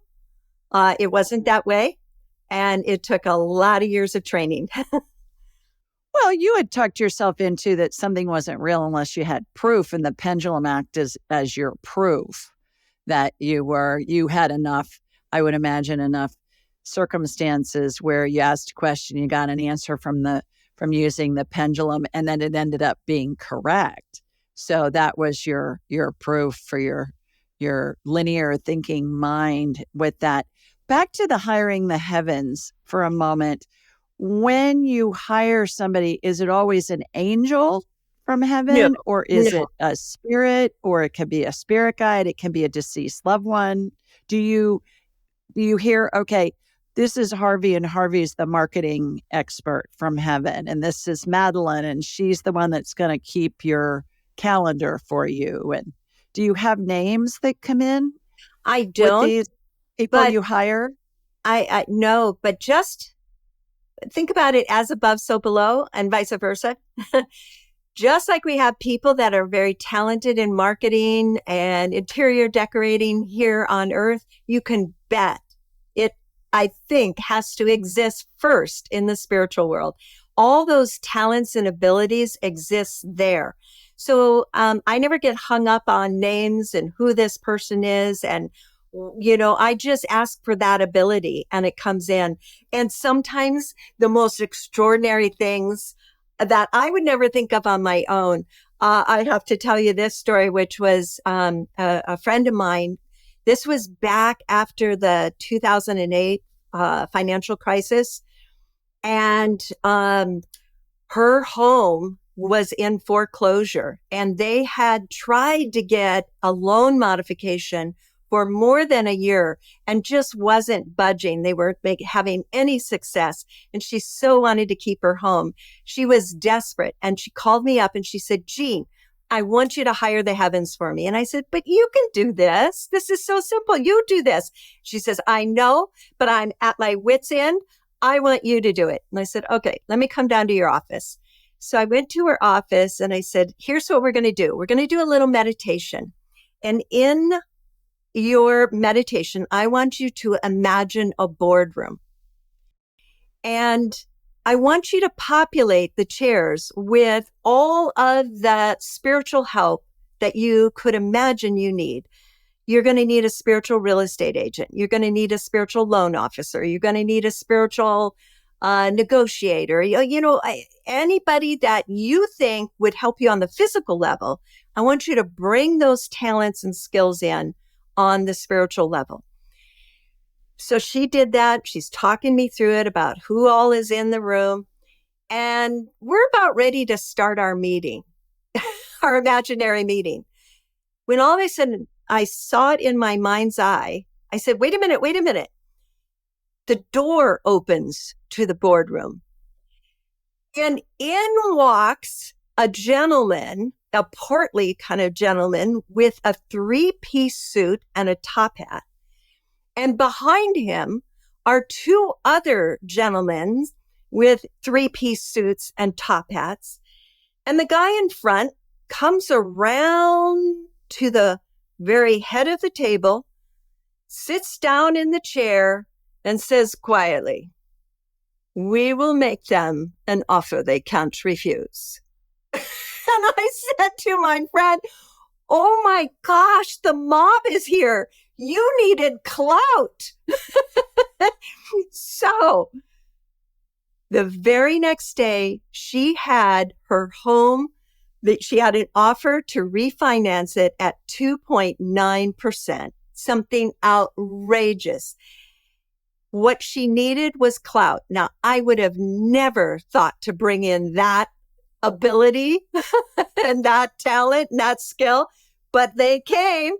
it wasn't that way. And it took a lot of years of training. Well, you had talked yourself into that something wasn't real unless you had proof, and the pendulum act as your proof that you had enough, I would imagine, enough circumstances where you asked a question, you got an answer from using the pendulum, and then it ended up being correct. So that was your proof for your linear thinking mind with that. Back to the hiring the heavens for a moment. When you hire somebody, is it always an angel from No, heaven, or is no. it a spirit, or it could be a spirit guide? It can be a deceased loved one. Do you hear, okay, this is Harvey, and Harvey's the marketing expert from heaven, and this is Madeline, and she's the one that's going to keep your calendar for you? And do you have names that come in I with don't, these people but you hire? I no, but just think about it as above, so below, and vice versa. Just like we have people that are very talented in marketing and interior decorating here on earth, you can bet it, I think, has to exist first in the spiritual world. All those talents and abilities exist there. So I never get hung up on names and who this person is. And, I just ask for that ability and it comes in. And sometimes the most extraordinary things that I would never think of on my own. I have to tell you this story, which was a friend of mine. This was back after the 2008 financial crisis. And her home was in foreclosure. And they had tried to get a loan modification for more than a year and just wasn't budging. They weren't having any success. And she so wanted to keep her home. She was desperate. And she called me up and she said, Jean, I want you to hire the heavens for me. And I said, but you can do this. This is so simple. You do this. She says, I know, but I'm at my wit's end. I want you to do it. And I said, okay, let me come down to your office. So I went to her office and I said, here's what we're going to do. We're going to do a little meditation. And in your meditation, I want you to imagine a boardroom. And I want you to populate the chairs with all of the spiritual help that you could imagine you need. You're going to need a spiritual real estate agent. You're going to need a spiritual loan officer. You're going to need a spiritual negotiator. Anybody that you think would help you on the physical level. I want you to bring those talents and skills in on the spiritual level. So she did that. She's talking me through it about who all is in the room. And we're about ready to start our meeting, our imaginary meeting. When all of a sudden I saw it in my mind's eye, I said, wait a minute. The door opens to the boardroom. And in walks a gentleman, a portly kind of gentleman with a 3-piece suit and a top hat. And behind him are 2 other gentlemen with 3-piece suits and top hats. And the guy in front comes around to the very head of the table, sits down in the chair, and says quietly, we will make them an offer they can't refuse. And I said to my friend, oh my gosh, the mob is here. You needed clout. So the very next day, she had her home, she had an offer to refinance it at 2.9%, something outrageous. What she needed was clout. Now, I would have never thought to bring in that ability and that talent and that skill, but they came.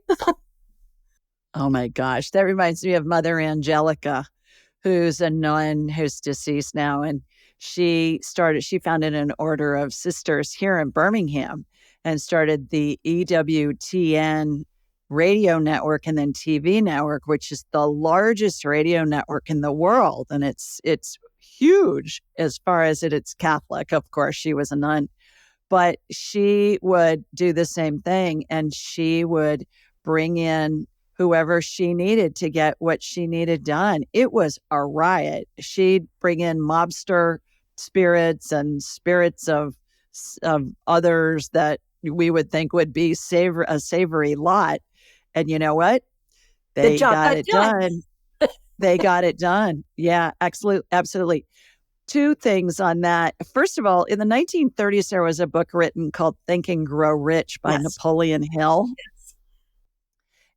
Oh my gosh. That reminds me of Mother Angelica, who's a nun who's deceased now. And she founded an order of sisters here in Birmingham and started the EWTN radio network and then TV network, which is the largest radio network in the world. And it's huge as far as it's Catholic. Of course, she was a nun, but she would do the same thing. And she would bring in whoever she needed to get what she needed done. It was a riot. She'd bring in mobster spirits and spirits of others that we would think would be a savory lot. And you know what? The They job got got it done. done. They got it done. Yeah, absolutely. Absolutely. Two things on that. First of all, in the 1930s, there was a book written called Think and Grow Rich by Yes. Napoleon Hill.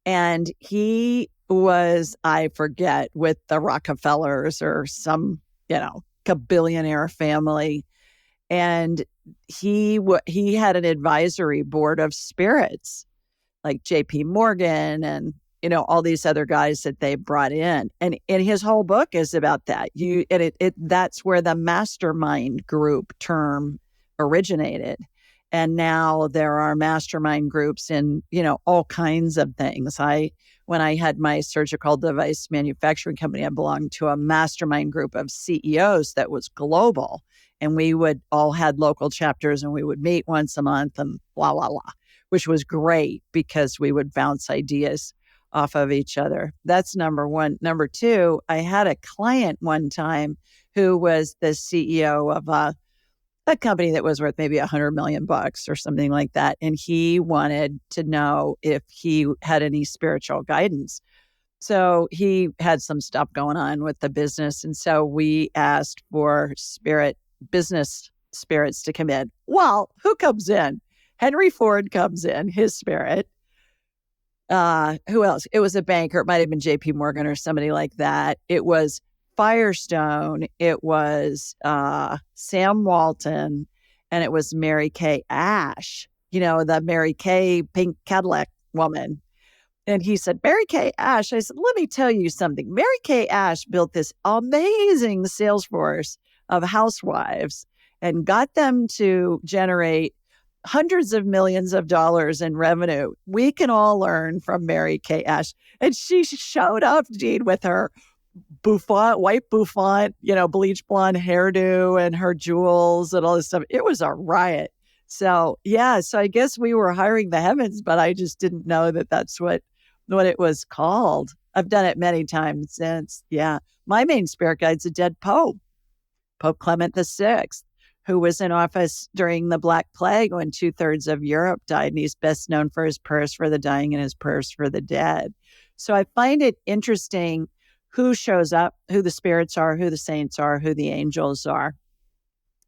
And he was, I forget, with the Rockefellers or some, a billionaire family. And he had an advisory board of spirits like JP Morgan and all these other guys that they brought in. And his whole book is about that. That's where the mastermind group term originated. And now there are mastermind groups in, all kinds of things. When I had my surgical device manufacturing company, I belonged to a mastermind group of CEOs that was global. And we would all had local chapters and we would meet once a month and blah, blah, blah, which was great because we would bounce ideas off of each other. That's number one. Number two, I had a client one time who was the CEO of a company that was worth maybe $100 million or something like that. And he wanted to know if he had any spiritual guidance. So he had some stuff going on with the business. And so we asked for business spirits to come in. Well, who comes in? Henry Ford comes in, his spirit. Who else? It was a banker. It might have been JP Morgan or somebody like that. It was Firestone. It was Sam Walton. And it was Mary Kay Ash, the Mary Kay pink Cadillac woman. And he said, Mary Kay Ash. I said, let me tell you something. Mary Kay Ash built this amazing sales force of housewives and got them to generate hundreds of millions of dollars in revenue. We can all learn from Mary Kay Ash. And she showed up, Jean, with her white bouffant, bleach blonde hairdo and her jewels and all this stuff. It was a riot. So, so I guess we were hiring the heavens, but I just didn't know that that's what it was called. I've done it many times since. Yeah. My main spirit guide's a dead Pope, Pope Clement VI, who was in office during the Black Plague when 2/3 of Europe died. And he's best known for his prayers for the dying and his prayers for the dead. So I find it interesting who shows up, who the spirits are, who the saints are, who the angels are.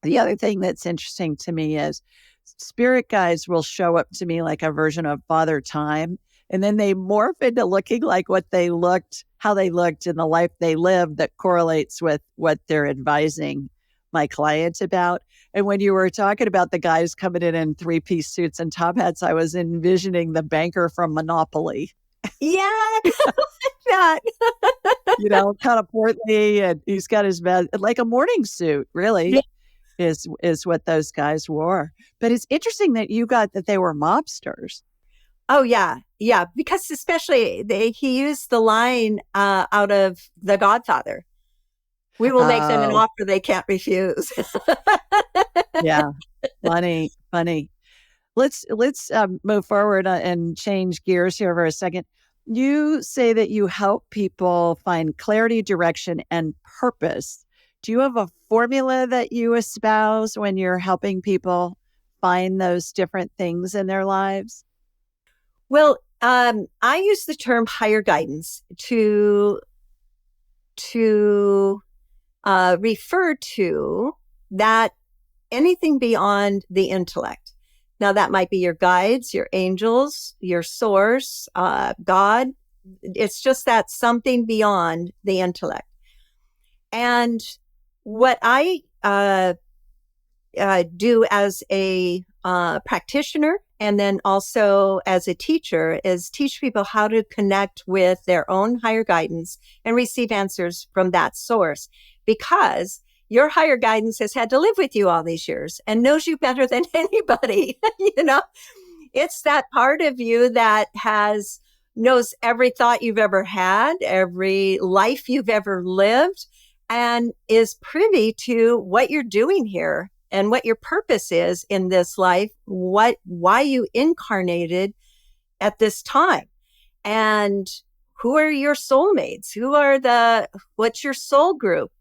The other thing that's interesting to me is spirit guides will show up to me like a version of Father Time. And then they morph into looking like how they looked in the life they lived that correlates with what they're advising my clients about. And when you were talking about the guys coming in 3-piece suits and top hats, I was envisioning the banker from Monopoly. Yeah, that. Kind of portly, and he's got his like a morning suit, really, is what those guys wore. But it's interesting that you got that they were mobsters. Oh, yeah. Yeah. Because especially he used the line out of The Godfather. We will make them an offer they can't refuse. Yeah. Funny. Let's move forward and change gears here for a second. You say that you help people find clarity, direction, and purpose. Do you have a formula that you espouse when you're helping people find those different things in their lives? Well, I use the term higher guidance to refer to that anything beyond the intellect. Now, that might be your guides, your angels, your source, God. It's just that something beyond the intellect. And what I do as a practitioner and then also as a teacher is teach people how to connect with their own higher guidance and receive answers from that source, because your higher guidance has had to live with you all these years and knows you better than anybody. It's that part of you that knows every thought you've ever had, every life you've ever lived, and is privy to what you're doing here and what your purpose is in this life, why you incarnated at this time, and who are your soulmates? What's your soul group?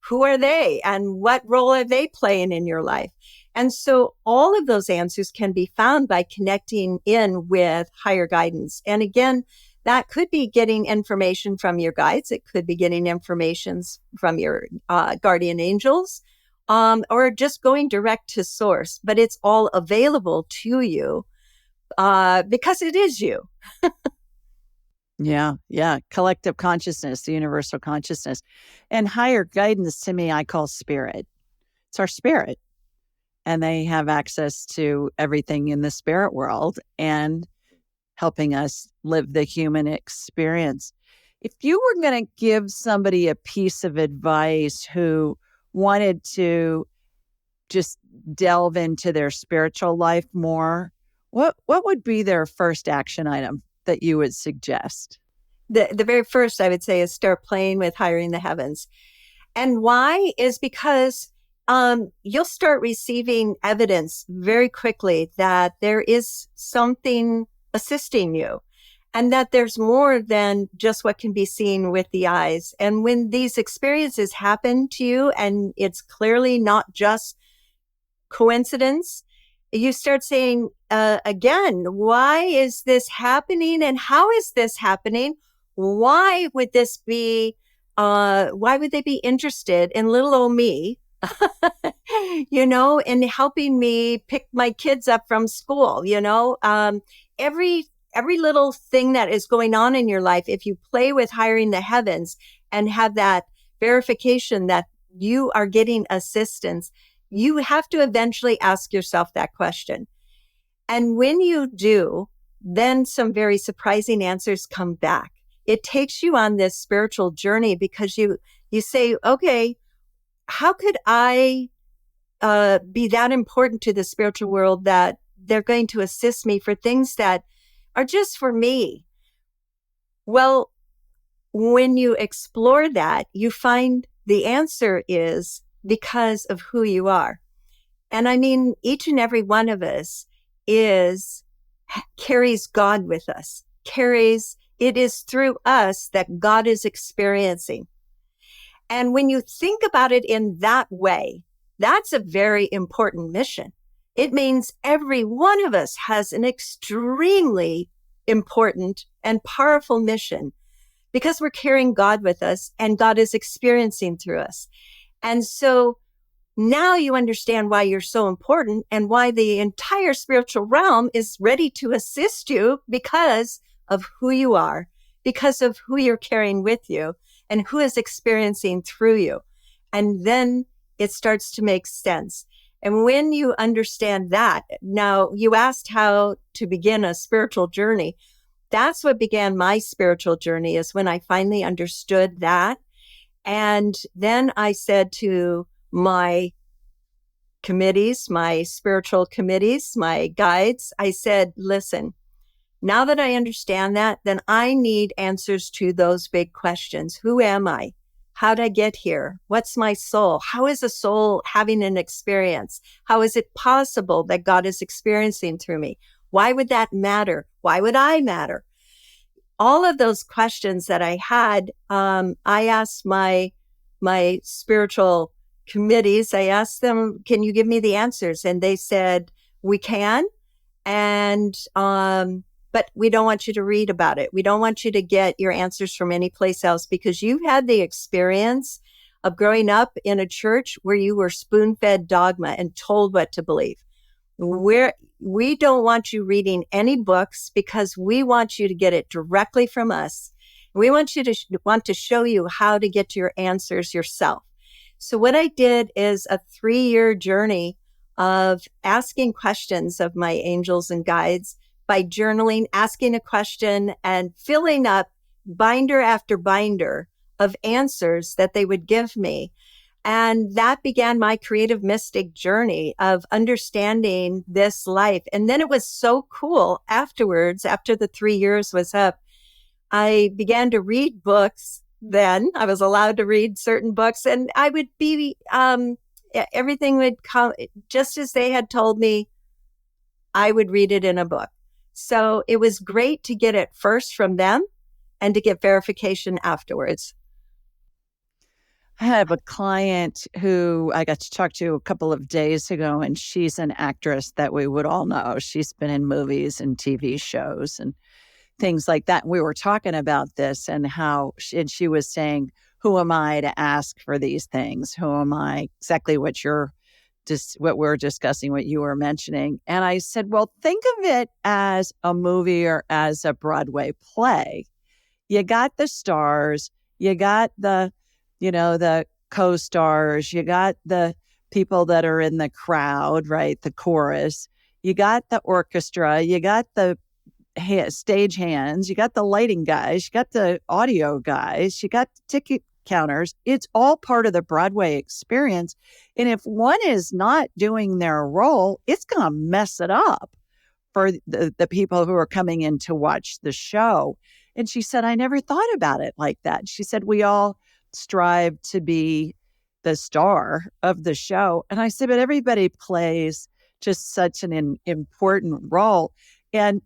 Who are they? And what role are they playing in your life? And so all of those answers can be found by connecting in with higher guidance. And again, That could be getting information from your guides. It could be getting information from your guardian angels, or just going direct to source. But it's all available to you because it is you. Yeah. Yeah. Collective consciousness, the universal consciousness. And higher guidance, to me, I call spirit. It's our spirit. And they have access to everything in the spirit world and helping us live the human experience. If you were going to give somebody a piece of advice who wanted to just delve into their spiritual life more, what would be their first action item that you would suggest? The very first I would say is start playing with hiring the heavens. And why is because you'll start receiving evidence very quickly that there is something assisting you and that there's more than just what can be seen with the eyes. And when these experiences happen to you and it's clearly not just coincidence, you start saying, again, why is this happening and how is this happening? Why would this be, why would they be interested in little old me, in helping me pick my kids up from school, every little thing that is going on in your life, if you play with hiring the heavens and have that verification that you are getting assistance, you have to eventually ask yourself that question. And when you do, then some very surprising answers come back. It takes you on this spiritual journey because you say, okay, how could I be that important to the spiritual world that they're going to assist me for things that are just for me? Well, when you explore that, you find the answer is because of who you are. And I mean, each and every one of us carries God with us, it is through us that God is experiencing. And when you think about it in that way, that's a very important mission. It means every one of us has an extremely important and powerful mission because we're carrying God with us and God is experiencing through us. And so now you understand why you're so important and why the entire spiritual realm is ready to assist you because of who you are, because of who you're carrying with you and who is experiencing through you. And then it starts to make sense. And when you understand that, now you asked how to begin a spiritual journey. That's what began my spiritual journey, is when I finally understood that. And then I said to my committees, my spiritual committees, my guides, I said, listen, now that I understand that, then I need answers to those big questions. Who am I? How did I get here? What's my soul? How is a soul having an experience? How is it possible that God is experiencing through me? Why would that matter? Why would I matter? All of those questions that I had, I asked my spiritual committees, I asked them, can you give me the answers? And they said, we can. And, but we don't want you to read about it. We don't want you to get your answers from any place else because you've had the experience of growing up in a church where you were spoon-fed dogma and told what to believe. We don't want you reading any books because we want you to get it directly from us. We want you to want to show you how to get to your answers yourself. So what I did is a 3-year journey of asking questions of my angels and guides by journaling, asking a question and filling up binder after binder of answers that they would give me. And that began my creative mystic journey of understanding this life. And then it was so cool afterwards, after the 3 years was up, I began to read books. Then I was allowed to read certain books and I would be, everything would come just as they had told me. I would read it in a book. So it was great to get it first from them and to get verification afterwards. I have a client who I got to talk to a couple of days ago, and she's an actress that we would all know. She's been in movies and TV shows. And things like that. And we were talking about this and how she was saying, who am I to ask for these things? Who am I? Exactly what we're discussing, what you were mentioning. And I said, well, think of it as a movie or as a Broadway play. You got the stars, you got the co-stars, you got the people that are in the crowd, right? The chorus, you got the orchestra, you got the stage hands, you got the lighting guys, you got the audio guys, you got the ticket counters. It's all part of the Broadway experience. And if one is not doing their role, it's going to mess it up for the people who are coming in to watch the show. And she said, I never thought about it like that. She said, we all strive to be the star of the show. And I said, but everybody plays just such an important role. And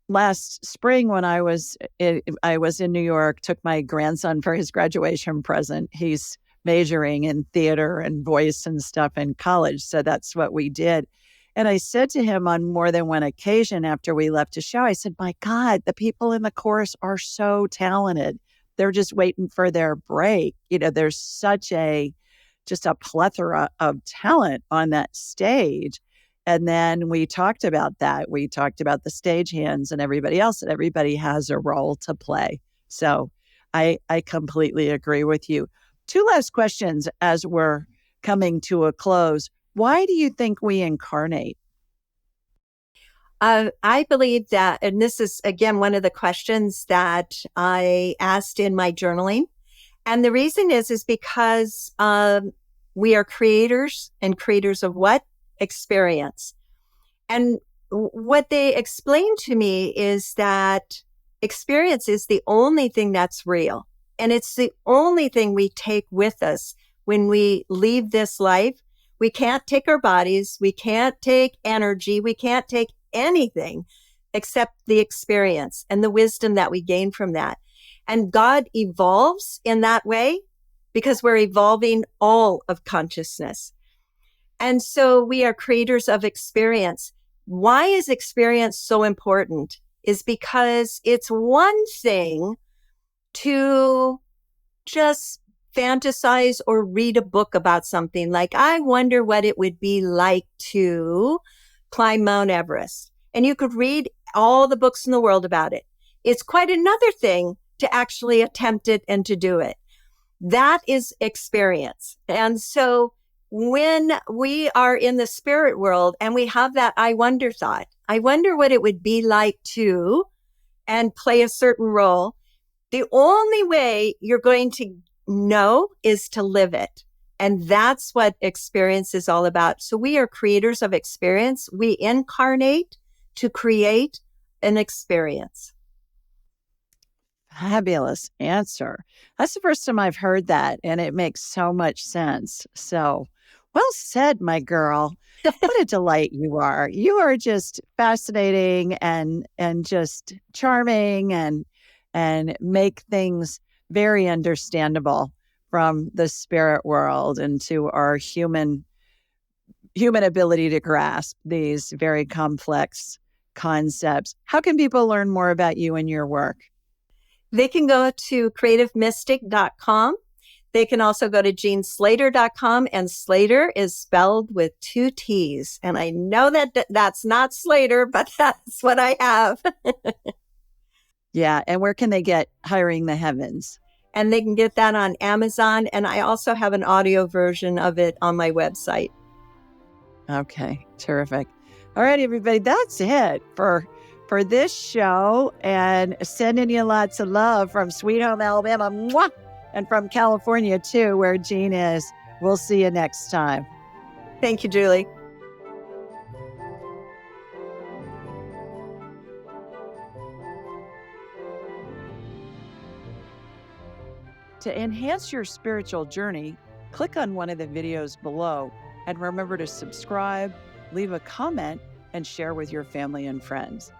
last spring, when I was in New York, took my grandson for his graduation present. He's majoring in theater and voice and stuff in college. So that's what we did. And I said to him on more than one occasion after we left the show, I said, my God, the people in the chorus are so talented. They're just waiting for their break. There's just a plethora of talent on that stage. And then we talked about that. We talked about the stagehands and everybody else, and everybody has a role to play. So I completely agree with you. Two last questions as we're coming to a close. Why do you think we incarnate? I believe that, and this is, again, one of the questions that I asked in my journaling. And the reason is because we are creators, and creators of what? Experience. And what they explained to me is that experience is the only thing that's real. And it's the only thing we take with us when we leave this life. We can't take our bodies. We can't take energy. We can't take anything except the experience and the wisdom that we gain from that. And God evolves in that way because we're evolving all of consciousness. And so we are creators of experience. Why is experience so important? Is because it's one thing to just fantasize or read a book about something. Like, I wonder what it would be like to climb Mount Everest. And you could read all the books in the world about it. It's quite another thing to actually attempt it and to do it. That is experience. And so when we are in the spirit world and we have that I wonder thought, I wonder what it would be like to, and play a certain role, the only way you're going to know is to live it. And that's what experience is all about. So we are creators of experience. We incarnate to create an experience. Fabulous answer. That's the first time I've heard that, and it makes so much sense. So, well said, my girl. What a delight you are. You are just fascinating and just charming and make things very understandable from the spirit world into our human ability to grasp these very complex concepts. How can people learn more about you and your work? They can go to creativemystic.com. They can also go to jeanslatter.com, and Slater is spelled with 2 T's. And I know that that's not Slater, but that's what I have. Yeah. And where can they get Hiring the Heavens? And they can get that on Amazon. And I also have an audio version of it on my website. Okay. Terrific. All right, everybody. That's it for this show, and sending you lots of love from Sweet Home, Alabama. Mwah! And from California, too, where Jean is. We'll see you next time. Thank you, Julie. To enhance your spiritual journey, click on one of the videos below, and remember to subscribe, leave a comment, and share with your family and friends.